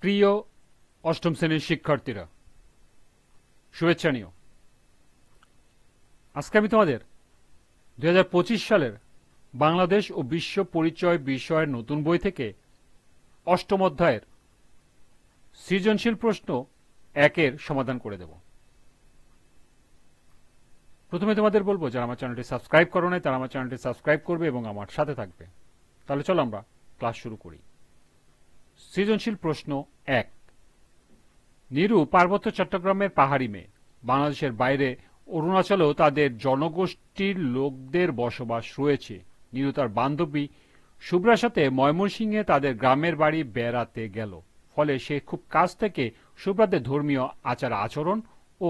প্রিয় অষ্টম শ্রেণীর শিক্ষার্থীরা, শুভেচ্ছা নিও। আজকে আমি তোমাদের 2025 সালের বাংলাদেশ ও বিশ্ব পরিচয় বিষয়ের নতুন বই থেকে অষ্টম অধ্যায়ের সৃজনশীল প্রশ্ন 1-এর সমাধান করে দেব। প্রথমে তোমাদের বলবো, যারা আমার চ্যানেলটি সাবস্ক্রাইব করো নাই তারা আমার চ্যানেলটি সাবস্ক্রাইব করবে এবং আমার সাথে থাকবে। তাহলে চলো আমরা ক্লাস শুরু করি। সৃজনশীল প্রশ্ন 1। নিরু পার্বত্য চট্টগ্রামের পাহাড়ি মেয়ে। বাংলাদেশের বাইরে অরুণাচলেও তাদের জনগোষ্ঠীর লোকদের বসবাস রয়েছে। নিরু তার বান্ধবী শুভ্রার সাথে ময়মনসিংহে তাদের গ্রামের বাড়ি বেড়াতে গেল। ফলে সে খুব কাছ থেকে শুভ্রাদের ধর্মীয় আচার আচরণ ও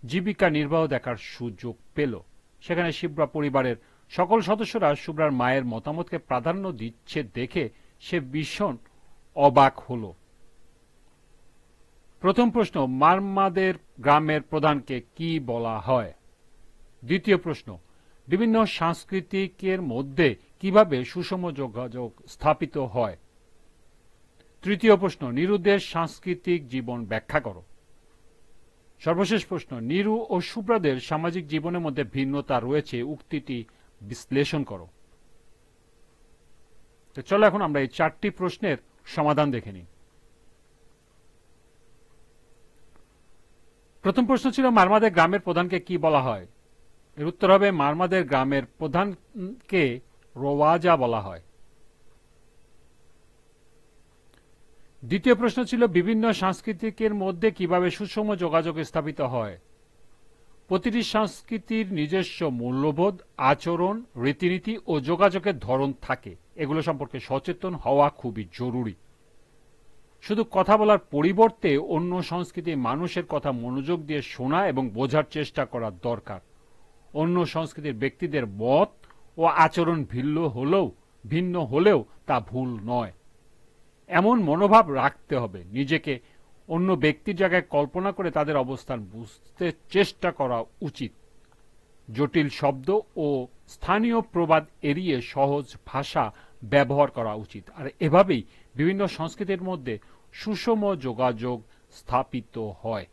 জীবিকা নির্বাহ দেখার সুযোগ পেল। সেখানে শুভ্রা পরিবারের সকল সদস্যরা শুভ্রার মায়ের মতামতকে প্রাধান্য দিচ্ছে দেখে সে ভীষণ অবাক হল। প্রথম প্রশ্ন, মারমাদের গ্রামের প্রধানকে কি বলা হয়? দ্বিতীয় প্রশ্ন, বিভিন্ন সাংস্কৃতিকের মধ্যে কিভাবে সুষম যোগাযোগ স্থাপিত হয়? তৃতীয় প্রশ্ন, নিরুদের সাংস্কৃতিক জীবন ব্যাখ্যা করো। সর্বশেষ প্রশ্ন, নিরু ও শুভ্রাদের সামাজিক জীবনের মধ্যে ভিন্নতা রয়েছে, উক্তিটি বিশ্লেষণ করো। তো চলো এখন আমরা এই 4টি প্রশ্নের সমাধান দেখে নিই। প্রথম প্রশ্ন ছিল, মারমাদের গ্রামের প্রধানকে কি বলা হয়? এর উত্তর হবে, মারমাদের গ্রামের প্রধানকে রওয়াজা বলা হয়। দ্বিতীয় প্রশ্ন ছিল, বিভিন্ন সাংস্কৃতিকের মধ্যে কিভাবে সুষম যোগাযোগ স্থাপিত হয়? প্রতিটি সংস্কৃতির নিজস্ব মূল্যবোধ, আচরণ, রীতিনীতি ও যোগাযোগের ধরন থাকে। এগুলো সম্পর্কে সচেতন হওয়া খুবই জরুরি। শুধু কথা বলার পরিবর্তে অন্য সংস্কৃতির মানুষের কথা মনোযোগ দিয়ে শোনা এবং বোঝার চেষ্টা করা দরকার। অন্য সংস্কৃতির ব্যক্তিদের মত ও আচরণ ভিন্ন হলেও তা ভুল নয়। এমন মনোভাব রাখতে হবে, নিজেকে অন্য ব্যক্তির জায়গায় কল্পনা করে তাদের অবস্থান বুঝতে চেষ্টা করা উচিত। জটিল শব্দ ও স্থানীয় প্রবাদ এড়িয়ে সহজ ভাষা ব্যবহার করা উচিত। আর এভাবেই বিভিন্ন সংস্কৃতির মধ্যে সুষম যোগাযোগ স্থাপিত হয়।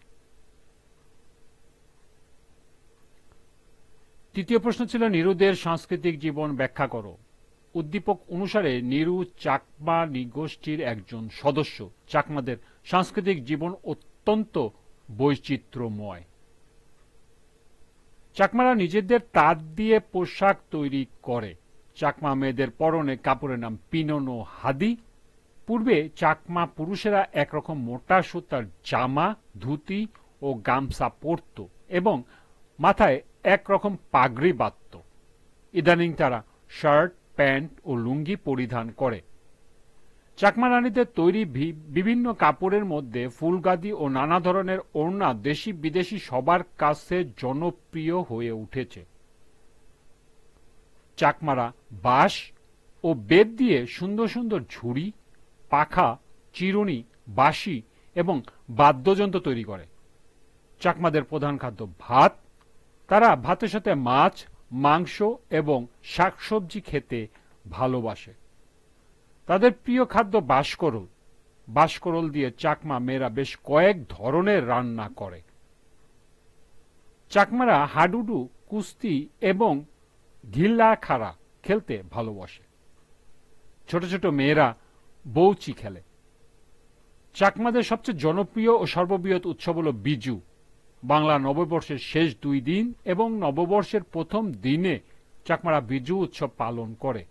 তৃতীয় প্রশ্ন ছিল, নিরুদের সাংস্কৃতিক জীবন ব্যাখ্যা করো। উদ্দীপক অনুসারে নিরু চাকমা নৃগোষ্ঠীর একজন সদস্য। চাকমাদের সাংস্কৃতিক জীবন অত্যন্ত বৈচিত্র্যময়। চাকমারা নিজেদের তাঁত দিয়ে পোশাক তৈরি করে। চাকমা মেয়েদের পরনে কাপড়ের নাম পিননো হাদি। পূর্বে চাকমা পুরুষেরা একরকম মোটা সুতার জামা, ধুতি ও গামছা পরত এবং মাথায় একরকম পাগড়ি বাঁধত। ইদানিং তারা শার্ট, প্যান্ট ও লুঙ্গি পরিধান করে। চাকমা রানীদের তৈরি বিভিন্ন কাপড়ের মধ্যে ফুলগাদি ও নানা ধরনের ওড়না দেশি বিদেশি সবার কাছে জনপ্রিয় হয়ে উঠেছে। চাকমারা বাঁশ ও বেত দিয়ে সুন্দর সুন্দর ঝুড়ি, পাখা, চিরুনি, বাঁশি এবং বাদ্যযন্ত্র তৈরি করে। চাকমাদের প্রধান খাদ্য ভাত। তারা ভাতের সাথে মাছ, মাংস এবং শাকসবজি খেতে ভালোবাসে। তাদের প্রিয় খাদ্য বাঁশকরল। বাঁশকরল দিয়ে চাকমা মেয়েরা বেশ কয়েক ধরনের রান্না করে। চাকমারা হাডুডু, কুস্তি এবং ঘিল্লা খাড়া খেলতে ভালোবাসে। ছোট ছোট মেয়েরা বৌচি খেলে। চাকমাদের সবচেয়ে জনপ্রিয় ও সর্ববৃহৎ উৎসব হল বিজু। বাংলা নববর্ষের শেষ 2 দিন এবং নববর্ষের প্রথম দিনে চাকমারা বিজু উৎসব পালন করে।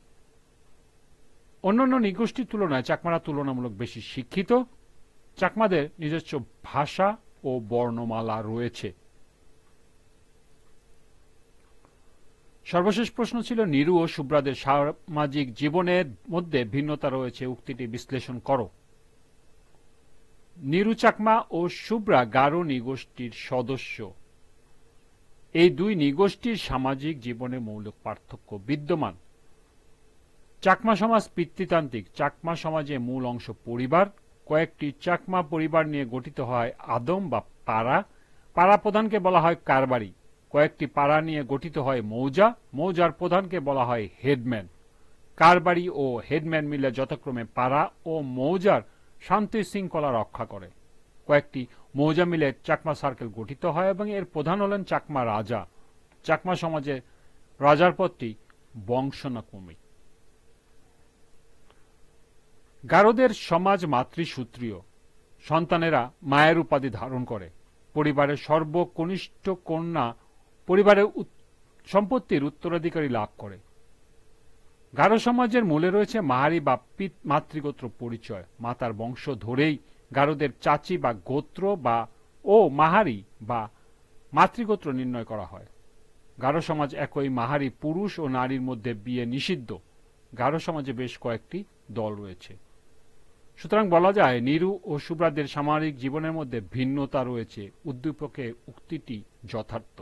অন্যান্য নৃগোষ্ঠীর তুলনায় চাকমারা তুলনামূলক বেশি শিক্ষিত। চাকমাদের নিজস্ব ভাষা ও বর্ণমালা রয়েছে। সর্বশেষ প্রশ্ন ছিল, নিরু ও শুভ্রাদের সামাজিক জীবনের মধ্যে ভিন্নতা রয়েছে, উক্তিটি বিশ্লেষণ করো। নিরু চাকমা ও শুভ্রা গারো নৃগোষ্ঠীর সদস্য। এই দুই নৃগোষ্ঠীর সামাজিক জীবনে মৌলিক পার্থক্য বিদ্যমান। চাকমা সমাজ পিতৃতান্ত্রিক। চাকমা সমাজে মূল অংশ পরিবার। কয়েকটি চাকমা পরিবার নিয়ে গঠিত হয় আদম বা পাড়া। পাড়া প্রধানকে বলা হয় কারবারি। কয়েকটি পাড়া নিয়ে গঠিত হয় মৌজা। মৌজার প্রধানকে বলা হয় হেডম্যান। কারবারি ও হেডম্যান মিলে যথাক্রমে পাড়া ও মৌজার শান্তি শৃঙ্খলা রক্ষা করে। কয়েকটি মৌজা মিলে চাকমা সার্কেল গঠিত হয় এবং এর প্রধান হলেন চাকমা রাজা। চাকমা সমাজে রাজার পদটি বংশানুক্রমিক। গারোদের সমাজ মাতৃসূত্রীয়। সন্তানেরা মায়ের উপাধি ধারণ করে। পরিবারের সর্বকনিষ্ঠ কন্যা পরিবারের সম্পত্তির উত্তরাধিকারী লাভ করে। গারো সমাজের মূলে রয়েছে মাহারি বা মাতৃগোত্র পরিচয়। মাতার বংশ ধরেই গারোদের চাচি বা গোত্র বা মাহারি বা মাতৃগোত্র নির্ণয় করা হয়। গারো সমাজ একই মাহারি পুরুষ ও নারীর মধ্যে বিয়ে নিষিদ্ধ। গারো সমাজে বেশ কয়েকটি দল রয়েছে। সুতরাং বলা যায় নিরু ও সুব্রাদের সামরিক জীবনের মধ্যে ভিন্নতা রয়েছে। উদ্দীপকে উক্তিটি যথার্থ।